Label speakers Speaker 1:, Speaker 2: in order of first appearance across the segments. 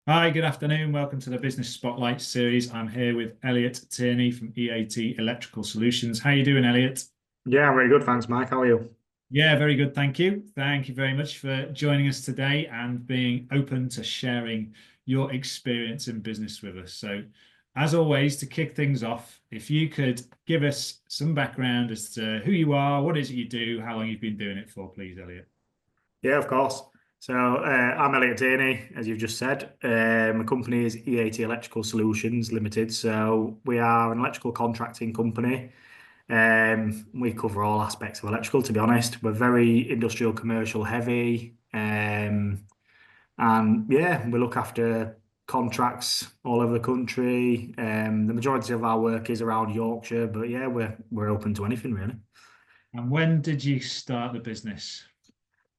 Speaker 1: Hi, good afternoon. Welcome to the Business Spotlight series. I'm here with Elliot Tierney from E.A.T Electrical Solutions. How you doing, Elliot?
Speaker 2: Yeah, very good. Thanks, Mike. How are you?
Speaker 1: Yeah, very good. Thank you. Thank you very much for joining us today and being open to sharing your experience in business with us. So, as always, to kick things off, if you could give us some background as to who you are, what is it you do, how long you've been doing it for, please, Elliot.
Speaker 2: Yeah, of course. I'm Elliot Tierney, as you've just said. My company is E.A.T Electrical Solutions Limited. So we are an electrical contracting company. We cover all aspects of electrical, to be honest. We're very industrial, commercial heavy. And yeah, we look after contracts all over the country. The majority of our work is around Yorkshire, but yeah, we're open to anything really.
Speaker 1: And when did you start the business?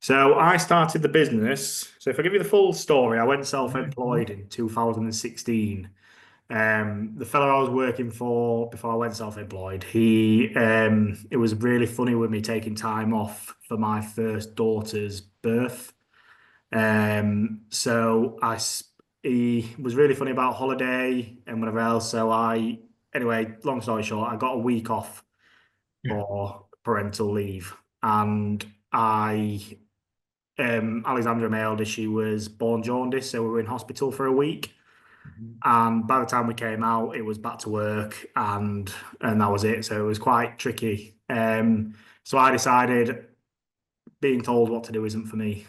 Speaker 2: So I started the business. So if I give you the full story, I went
Speaker 1: Yeah, cool.
Speaker 2: self-employed in 2016. The fellow I was working for before I went self-employed, it was really funny with me taking time off for my first daughter's birth. So he was really funny about holiday and whatever else. Anyway, long story short, I got a week off
Speaker 1: Yeah.
Speaker 2: for parental leave, and Alexandra, my eldest, she was born jaundice, so we were in hospital for a week.
Speaker 1: Mhm.
Speaker 2: And by the time we came out, it was back to work, and that was it. So it was quite tricky. So I decided being told what to do isn't for me.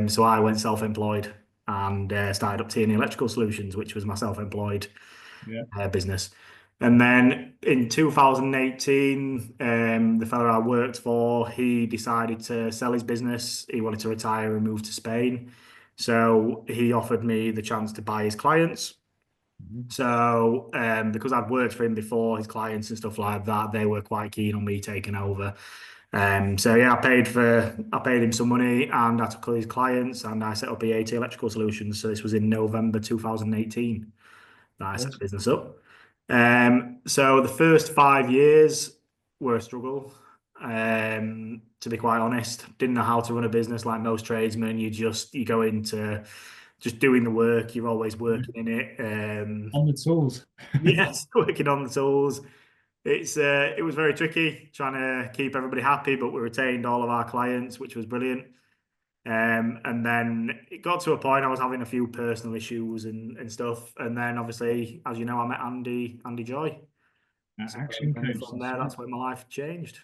Speaker 2: So I went self-employed and started up Tierney Electrical Solutions, which was my self-employed
Speaker 1: Yeah.
Speaker 2: business. And then in 2018, the fellow I worked for, he decided to sell his business. He wanted to retire and move to Spain. So he offered me the chance to buy his clients.
Speaker 1: Mhm.
Speaker 2: So because I'd worked for him before, his clients and stuff like that, they were quite keen on me taking over. So yeah, I paid him some money and I took all his clients and I set up E.A.T Electrical Solutions. So this was in November 2018 that I set the
Speaker 1: Awesome.
Speaker 2: business up. So the first 5 years were a struggle. To be quite honest, didn't know how to run a business like most tradesmen. You go into just doing the work. You're always
Speaker 1: Yeah.
Speaker 2: working in it.
Speaker 1: On the tools.
Speaker 2: Yes, working on the tools. It was very tricky trying to keep everybody happy, but we retained all of our clients, which was brilliant. And then it got to a point I was having a few personal issues and stuff. And then obviously, as you know, I met Andy Joy. So
Speaker 1: Action
Speaker 2: then
Speaker 1: coach,
Speaker 2: from
Speaker 1: that's
Speaker 2: there,
Speaker 1: right.
Speaker 2: that's when my life changed.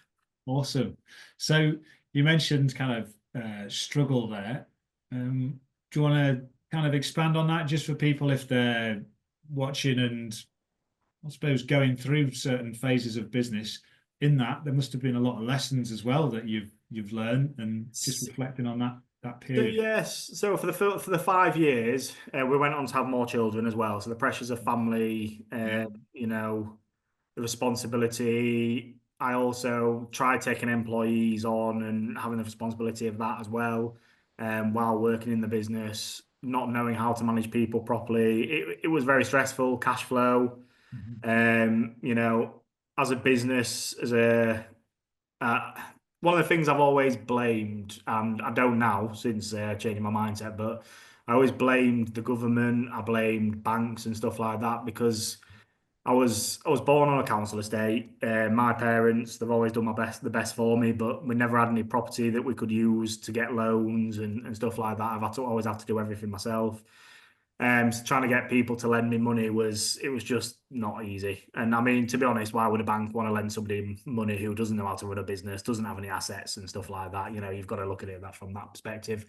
Speaker 1: Awesome. So you mentioned kind of struggle there. Do you want to kind of expand on that just for people if they're watching and I suppose going through certain phases of business? In that, there must have been a lot of lessons as well that you've learned and just reflecting on that
Speaker 2: So
Speaker 1: period.
Speaker 2: yes, so for the 5 years, we went on to have more children as well. So the pressures of family,
Speaker 1: Yeah.
Speaker 2: the responsibility. I also tried taking employees on and having the responsibility of that as well, while working in the business, not knowing how to manage people properly. It was very stressful, cash flow.
Speaker 1: Mhm.
Speaker 2: Um, you know, as a business, uh, one of the things I've always blamed, and I don't now since changing my mindset, but I always blamed the government. I blamed banks and stuff like that because I was born on a council estate. My parents, they've always done the best for me, but we never had any property that we could use to get loans and stuff like that. Always had to do everything myself. So trying to get people to lend me money it was just not easy. And I mean, to be honest, why would a bank want to lend somebody money who doesn't know how to run a business, doesn't have any assets and stuff like that? You've got to look at it that from that perspective.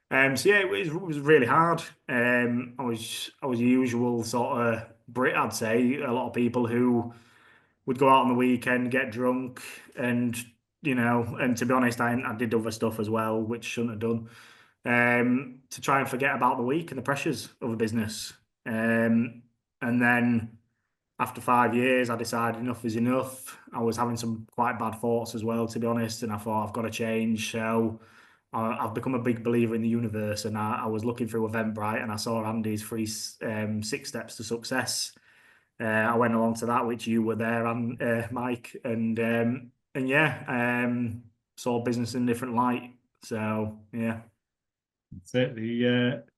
Speaker 2: So yeah, it was really hard. I was a usual sort of Brit, I'd say. A lot of people who would go out on the weekend, get drunk, and and to be honest, I did other stuff as well, which shouldn't have done. To try and forget about the week and the pressures of a business. And then after 5 years, I decided enough is enough. I was having some quite bad thoughts as well, to be honest, and I thought I've got to change. So I've become a big believer in the universe, and I was looking through Eventbrite and I saw Andy's 6 steps to success. I went along to that, which you were there, and Mike, and yeah, saw business in a different light. So yeah.
Speaker 1: Certainly,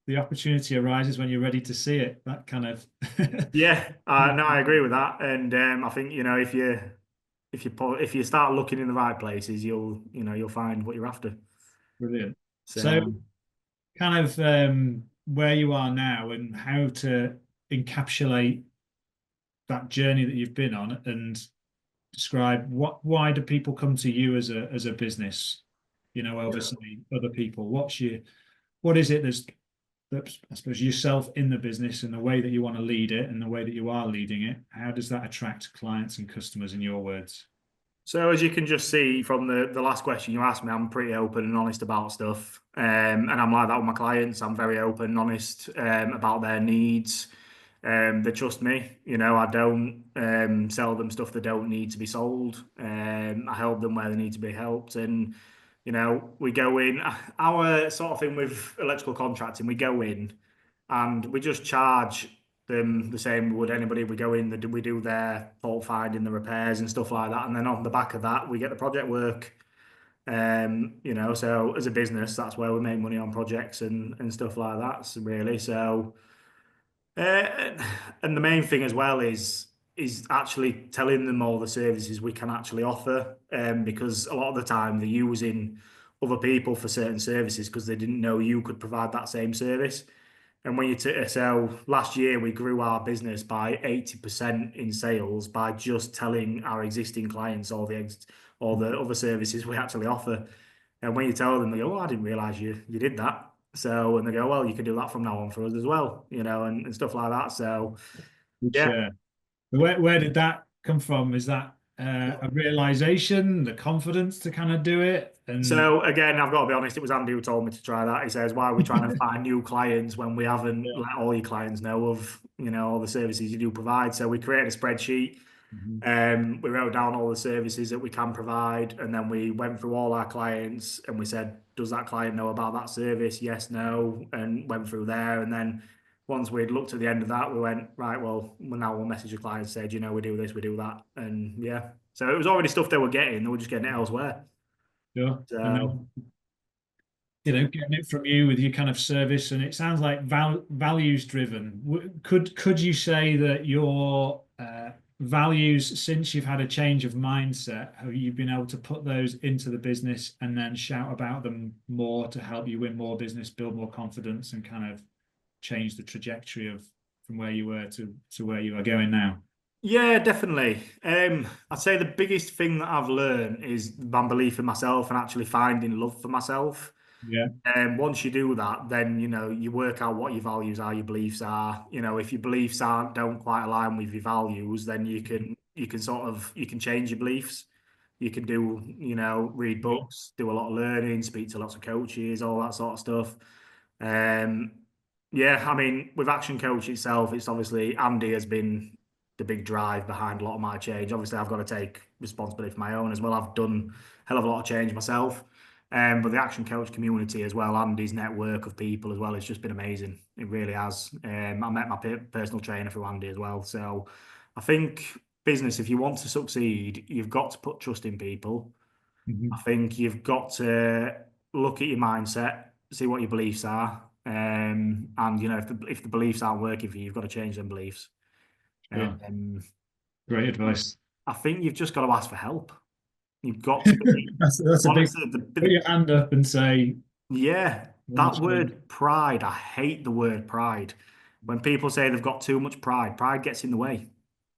Speaker 1: the opportunity arises when you're ready to see it. That kind of
Speaker 2: Yeah, no, I agree with that, and I think if you start looking in the right places, you'll find what you're after.
Speaker 1: brilliant. So,
Speaker 2: So.
Speaker 1: kind of where you are now and how to encapsulate that journey that you've been on and describe why do people come to you as a business, over say other people. What is it that's I suppose yourself in the business and the way that you want to lead it and the way that you are leading it, how does that attract clients and customers in your words?
Speaker 2: So as you can just see from the last question you asked me, I'm pretty open and honest about stuff, and I'm like that with my clients. I'm very open and honest about their needs. They trust me. I don't sell them stuff that don't need to be sold. I help them where they need to be helped, and we go in. Our sort of thing with electrical contracting, we go in and we just charge them the same we would anybody. We go in, we do their fault finding, the repairs and stuff like that, and then on the back of that, we get the project work. So as a business, that's where we make money on projects and stuff like that. So really, uh, and the main thing as well is actually telling them all the services we can actually offer, because a lot of the time they're using other people for certain services because they didn't know you could provide that same service. And when so last year we grew our business by 80% in sales by just telling our existing clients all the other services we actually offer. And when you tell them, they go, "Oh, I didn't realize you did that." So, and they go, "Well, you can do that from now on for us as well," and stuff like that. So,
Speaker 1: Which
Speaker 2: yeah.
Speaker 1: where did that come from? Is that a realization, the confidence to kind of do it? And
Speaker 2: So again, I've got to be honest, it was Andy who told me to try that. He says, "Why are we trying to find new clients when we haven't
Speaker 1: yeah.
Speaker 2: let all your clients know of, all the services you do provide?" So we created a spreadsheet.
Speaker 1: Mhm.
Speaker 2: We wrote down all the services that we can provide, and then we went through all our clients and we said, "Does that client know about that service? Yes, no," and went through there. And then once we'd looked at the end of that, we went, "Right, well, now we'll message the client and say, do you know, we do this, we do that." And yeah, so it was already stuff they were getting, they were just getting it elsewhere.
Speaker 1: Sure. And
Speaker 2: So
Speaker 1: then, getting it from you with your kind of service, and it sounds like values driven. Could you say that your values, since you've had a change of mindset, have you been able to put those into the business and then shout about them more to help you win more business, build more confidence, and kind of change the trajectory of from where you were to where you are going now?
Speaker 2: yeah, definitely. I'd say the biggest thing that I've learned is my belief in myself and actually finding love for myself.
Speaker 1: Yeah.
Speaker 2: Once you do that, then you work out what your values are, your beliefs are. If your beliefs don't quite align with your values, then you can you can change your beliefs. You can do, read
Speaker 1: Yeah.
Speaker 2: books, do a lot of learning, speak to lots of coaches, all that sort of stuff. Um, yeah, I mean, with Action Coach itself, it's obviously Andy has been the big drive behind a lot of my change. Obviously, I've got to take responsibility for my own as well. I've done a hell of a lot of change myself. But the Action Coach community as well, Andy's network of people as well, it's just been amazing. It really has. I met my personal trainer through Andy as well. So I think business, if you want to succeed, you've got to put trust in people. I
Speaker 1: Mhm.
Speaker 2: think you've got to look at your mindset, see what your beliefs are, and if the beliefs aren't working for you, you've got to change them beliefs.
Speaker 1: Sure.
Speaker 2: Um,
Speaker 1: Great advice.
Speaker 2: I think you've just got to ask for help. You've got to be
Speaker 1: That's a big
Speaker 2: honestly.
Speaker 1: put your hand up and say,
Speaker 2: Yeah,
Speaker 1: I want
Speaker 2: that
Speaker 1: to change.
Speaker 2: word pride. I hate the word pride. When people say they've got too much pride, pride gets in the way.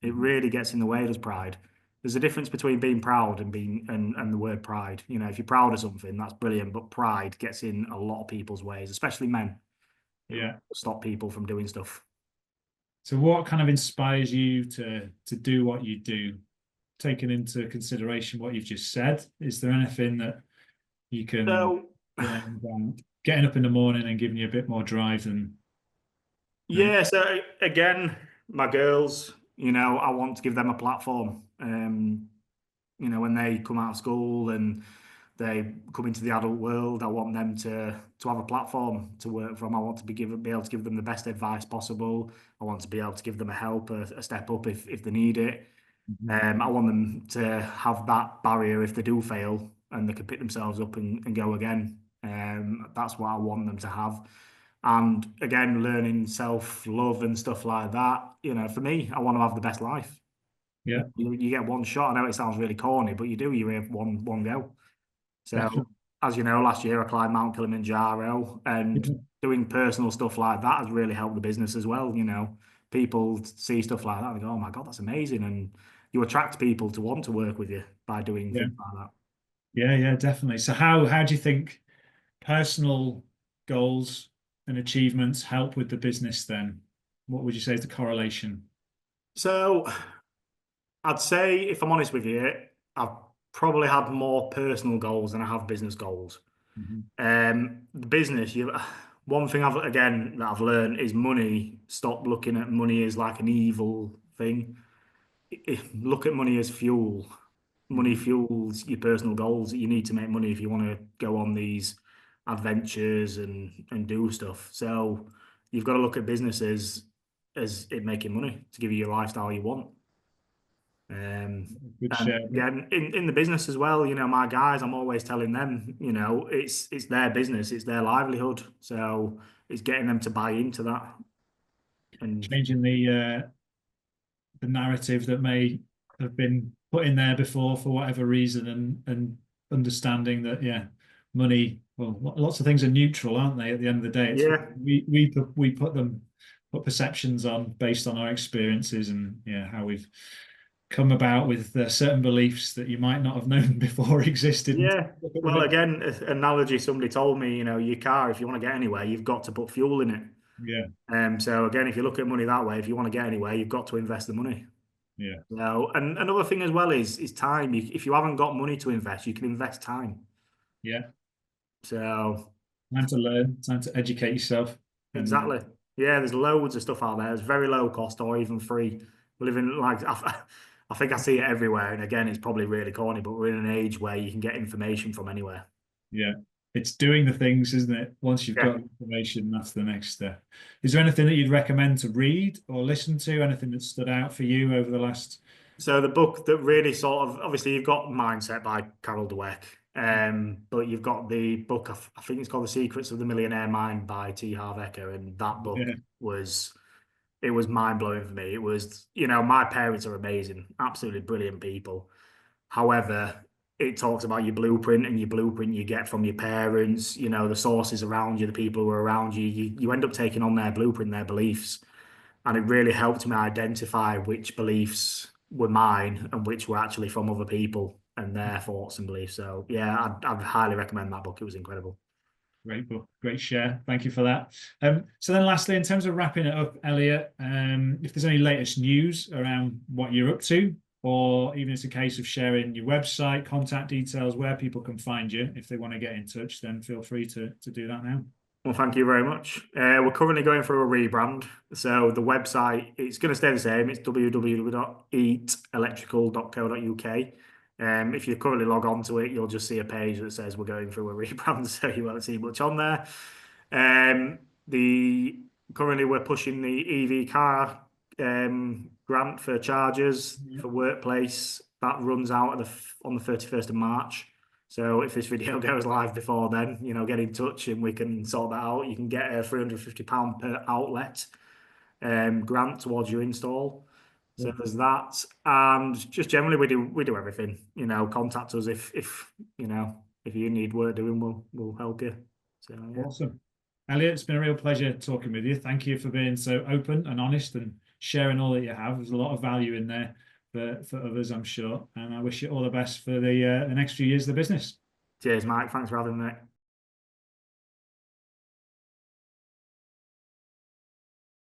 Speaker 2: It
Speaker 1: Mhm.
Speaker 2: really gets in the way, does pride. There's a difference between being proud and being and the word pride. If you're proud of something, that's brilliant, but pride gets in a lot of people's ways, especially men. It will
Speaker 1: Yeah.
Speaker 2: stop people from doing stuff.
Speaker 1: So what kind of inspires you to do what you do? Taking into consideration what you've just said, is there anything that you can
Speaker 2: So,
Speaker 1: learn about getting up in the morning and giving you a bit more drive than no?
Speaker 2: yeah, so again, my girls, I want to give them a platform. When they come out of school and they come into the adult world, I want them to have a platform to work from. I want to be able to give them the best advice possible. I want to be able to give them a help, a step up if they need it.
Speaker 1: Mhm.
Speaker 2: I want them to have that barrier if they do fail and they can pick themselves up and go again. That's what I want them to have. And again, learning self-love and stuff like that. For me, I want to have the best life.
Speaker 1: Yeah,
Speaker 2: You get one shot. I know it sounds really corny, but you do. You have one go. So,
Speaker 1: definitely.
Speaker 2: as you know, last year I climbed Mount Kilimanjaro, and doing personal stuff like that has really helped the business as well. People see stuff like that and they go, "Oh my God, that's amazing!" And you attract people to want to work with you by doing
Speaker 1: Yeah,
Speaker 2: things like that.
Speaker 1: yeah, yeah, definitely. So how do you think personal goals and achievements help with the business then? What would you say is the correlation?
Speaker 2: So, I'd say, if I'm honest with you, I've probably had more personal goals than I have business goals.
Speaker 1: Mhm.
Speaker 2: The business, one thing that I've learned is money. Stop looking at money as like an evil thing. Look at money as fuel. Money
Speaker 1: Mhm.
Speaker 2: fuels your personal goals. You need to make money if you want to go on these adventures and do stuff. So you've got to look at businesses as it making money to give you your lifestyle you want. Um,
Speaker 1: Good
Speaker 2: and
Speaker 1: share.
Speaker 2: again, in the business as well, my guys, I'm always telling them, it's their business, it's their livelihood. So it's getting them to buy into that. And
Speaker 1: Changing the narrative that may have been put in there before for whatever reason, and understanding that, yeah, money, well, lots of things are neutral, aren't they? At the end of the day, it's
Speaker 2: yeah,
Speaker 1: we put perceptions on based on our experiences, and yeah, how we've come about with certain beliefs that you might not have known before existed, and
Speaker 2: yeah.
Speaker 1: look at them
Speaker 2: Well,
Speaker 1: in.
Speaker 2: again, analogy somebody told me, your car, if you want to get anywhere, you've got to put fuel in it.
Speaker 1: Yeah,
Speaker 2: So again, if you look at money that way, if you want to get anywhere, you've got to invest the money.
Speaker 1: yeah,
Speaker 2: And another thing as well is time. If you haven't got money to invest, you can invest time.
Speaker 1: yeah.
Speaker 2: So
Speaker 1: Time to learn, time to educate yourself, and
Speaker 2: exactly. Yeah, there's loads of stuff out there. It's very low cost or even free. We live in I think I see it everywhere. And again, it's probably really corny, but we're in an age where you can get information from anywhere.
Speaker 1: yeah, it's doing the things, isn't it? Once you've
Speaker 2: Yeah.
Speaker 1: got information, that's the next step. Is there anything that you'd recommend to read or listen to? Anything that stood out for you over the last?
Speaker 2: So the book that really sort of, obviously you've got Mindset by Carol Dweck, but you've got the book, I think it's called The Secrets of the Millionaire Mind by T. Harv Eker, and that book
Speaker 1: Yeah,
Speaker 2: was it was mind blowing for me. It was, my parents are amazing, absolutely brilliant people. However, it talks about your blueprint, and your blueprint you get from your parents, the sources around you, the people who are around you. You end up taking on their blueprint, their beliefs. And it really helped me identify which beliefs were mine and which were actually from other people and their thoughts and beliefs. So, yeah, I'd highly recommend that book. It was incredible.
Speaker 1: great book, great share. Thank you for that. So then, lastly, in terms of wrapping it up, Elliot, if there's any latest news around what you're up to, or even it's a case of sharing your website, contact details, where people can find you, if they want to get in touch, then feel free to do that now.
Speaker 2: Well, thank you very much. We're currently going through a rebrand. So the website, it's going to stay the same. It's www.eatelectrical.co.uk. If you currently log on to it, you'll just see a page that says we're going through a rebrand, so you won't see much on there. The Currently we're pushing the EV car grant for chargers
Speaker 1: Yeah.
Speaker 2: for workplace. That runs out on the 31st of March. So if this video goes live before then, get in touch and we can sort that out. You can get a £350 per outlet grant towards your install. So there's that, and just generally we do everything. Contact us if you need work doing, we'll help you. So yeah,
Speaker 1: Awesome. Elliot, it's been a real pleasure talking with you. Thank you for being so open and honest and sharing all that you have. There's a lot of value in there for others, I'm sure. And I wish you all the best for the next few years of the business.
Speaker 2: cheers, Mike. Thanks for having me.